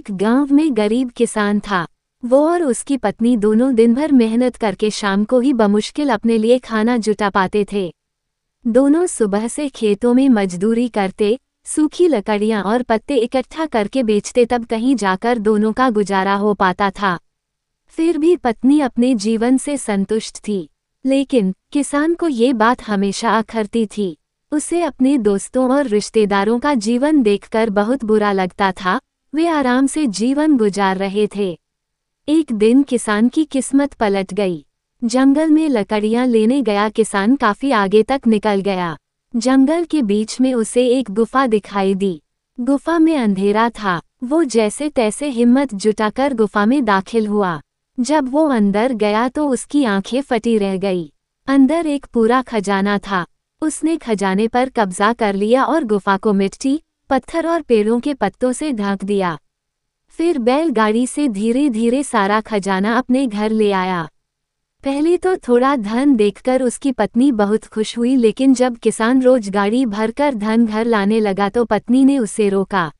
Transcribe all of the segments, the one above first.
एक गांव में गरीब किसान था। वो और उसकी पत्नी दोनों दिन भर मेहनत करके शाम को ही बमुश्किल अपने लिए खाना जुटा पाते थे। दोनों सुबह से खेतों में मजदूरी करते, सूखी लकड़ियां और पत्ते इकट्ठा करके बेचते, तब कहीं जाकर दोनों का गुजारा हो पाता था। फिर भी पत्नी अपने जीवन से संतुष्ट थी, लेकिन किसान को ये बात हमेशा अखरती थी। उसे अपने दोस्तों और रिश्तेदारों का जीवन देखकर बहुत बुरा लगता था। वे आराम से जीवन गुजार रहे थे। एक दिन किसान की किस्मत पलट गई। जंगल में लकड़ियां लेने गया किसान काफी आगे तक निकल गया। जंगल के बीच में उसे एक गुफा दिखाई दी। गुफा में अंधेरा था। वो जैसे तैसे हिम्मत जुटाकर गुफा में दाखिल हुआ। जब वो अंदर गया तो उसकी आंखें फटी रह गई। अंदर एक पूरा खजाना था। उसने खजाने पर कब्जा कर लिया और गुफा को मिट्टी, पत्थर और पेड़ों के पत्तों से ढक दिया। फिर बैलगाड़ी से धीरे धीरे सारा खजाना अपने घर ले आया। पहले तो थोड़ा धन देखकर उसकी पत्नी बहुत खुश हुई, लेकिन जब किसान रोज गाड़ी भरकर धन घर लाने लगा तो पत्नी ने उसे रोका।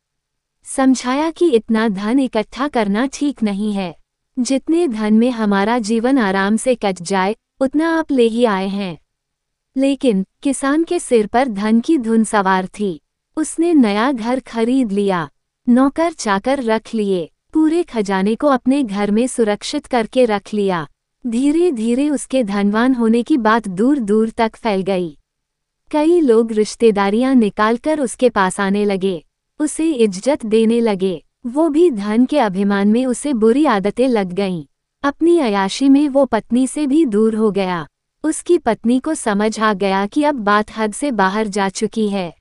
समझाया कि इतना धन इकट्ठा करना ठीक नहीं है। जितने धन में हमारा जीवन आराम से कट जाए, उतना आप ले ही आए हैं। लेकिन किसान के सिर पर धन की धुन सवार थी। उसने नया घर खरीद लिया, नौकर चाकर रख लिए, पूरे खजाने को अपने घर में सुरक्षित करके रख लिया। धीरे धीरे उसके धनवान होने की बात दूर दूर तक फैल गई। कई लोग रिश्तेदारियां निकालकर उसके पास आने लगे, उसे इज्जत देने लगे। वो भी धन के अभिमान में उसे बुरी आदतें लग गईं। अपनी अयाशी में वो पत्नी से भी दूर हो गया। उसकी पत्नी को समझ आ गया कि अब बात हद से बाहर जा चुकी है।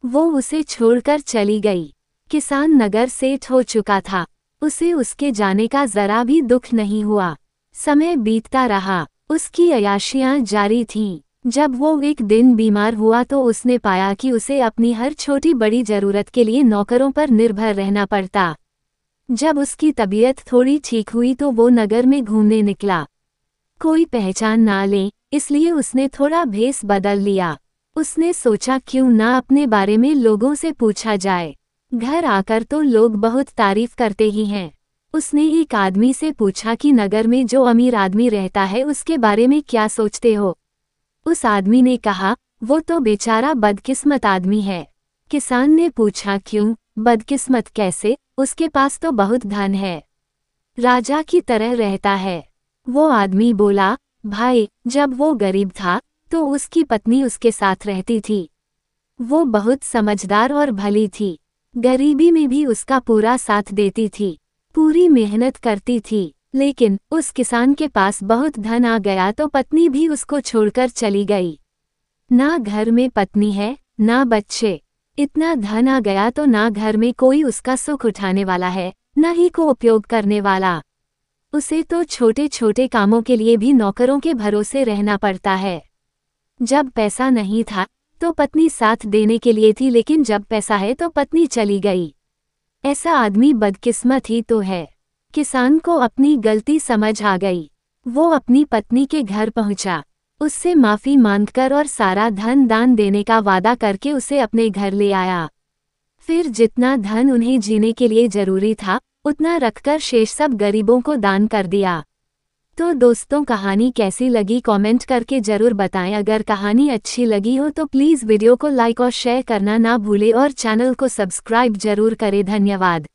वो उसे छोड़कर चली गई। किसान नगर सेठ हो चुका था। उसे उसके जाने का जरा भी दुख नहीं हुआ। समय बीतता रहा, उसकी अयाशियां जारी थीं। जब वो एक दिन बीमार हुआ तो उसने पाया कि उसे अपनी हर छोटी बड़ी जरूरत के लिए नौकरों पर निर्भर रहना पड़ता। जब उसकी तबीयत थोड़ी ठीक हुई तो वो नगर में घूमने निकला। कोई पहचान ना ले, इसलिए उसने थोड़ा भेष बदल लिया। उसने सोचा क्यों ना अपने बारे में लोगों से पूछा जाए। घर आकर तो लोग बहुत तारीफ करते ही हैं। उसने एक आदमी से पूछा कि नगर में जो अमीर आदमी रहता है उसके बारे में क्या सोचते हो। उस आदमी ने कहा, वो तो बेचारा बदकिस्मत आदमी है। किसान ने पूछा क्यों, बदकिस्मत कैसे, उसके पास तो बहुत धन है, राजा की तरह रहता है। वो आदमी बोला, भाई, जब वो गरीब था तो उसकी पत्नी उसके साथ रहती थी। वो बहुत समझदार और भली थी। गरीबी में भी उसका पूरा साथ देती थी, पूरी मेहनत करती थी। लेकिन उस किसान के पास बहुत धन आ गया तो पत्नी भी उसको छोड़कर चली गई। ना घर में पत्नी है, ना बच्चे। इतना धन आ गया तो ना घर में कोई उसका सुख उठाने वाला है, ना ही को उपयोग करने वाला। उसे तो छोटे छोटे कामों के लिए भी नौकरों के भरोसे रहना पड़ता है। जब पैसा नहीं था तो पत्नी साथ देने के लिए थी, लेकिन जब पैसा है तो पत्नी चली गई। ऐसा आदमी बदकिस्मत ही तो है। किसान को अपनी गलती समझ आ गई। वो अपनी पत्नी के घर पहुंचा, उससे माफी मांगकर और सारा धन दान देने का वादा करके उसे अपने घर ले आया। फिर जितना धन उन्हें जीने के लिए जरूरी था उतना रखकर शेष सब गरीबों को दान कर दिया। तो दोस्तों, कहानी कैसी लगी कमेंट करके जरूर बताएं। अगर कहानी अच्छी लगी हो तो प्लीज़ वीडियो को लाइक और शेयर करना ना भूलें और चैनल को सब्सक्राइब जरूर करें। धन्यवाद।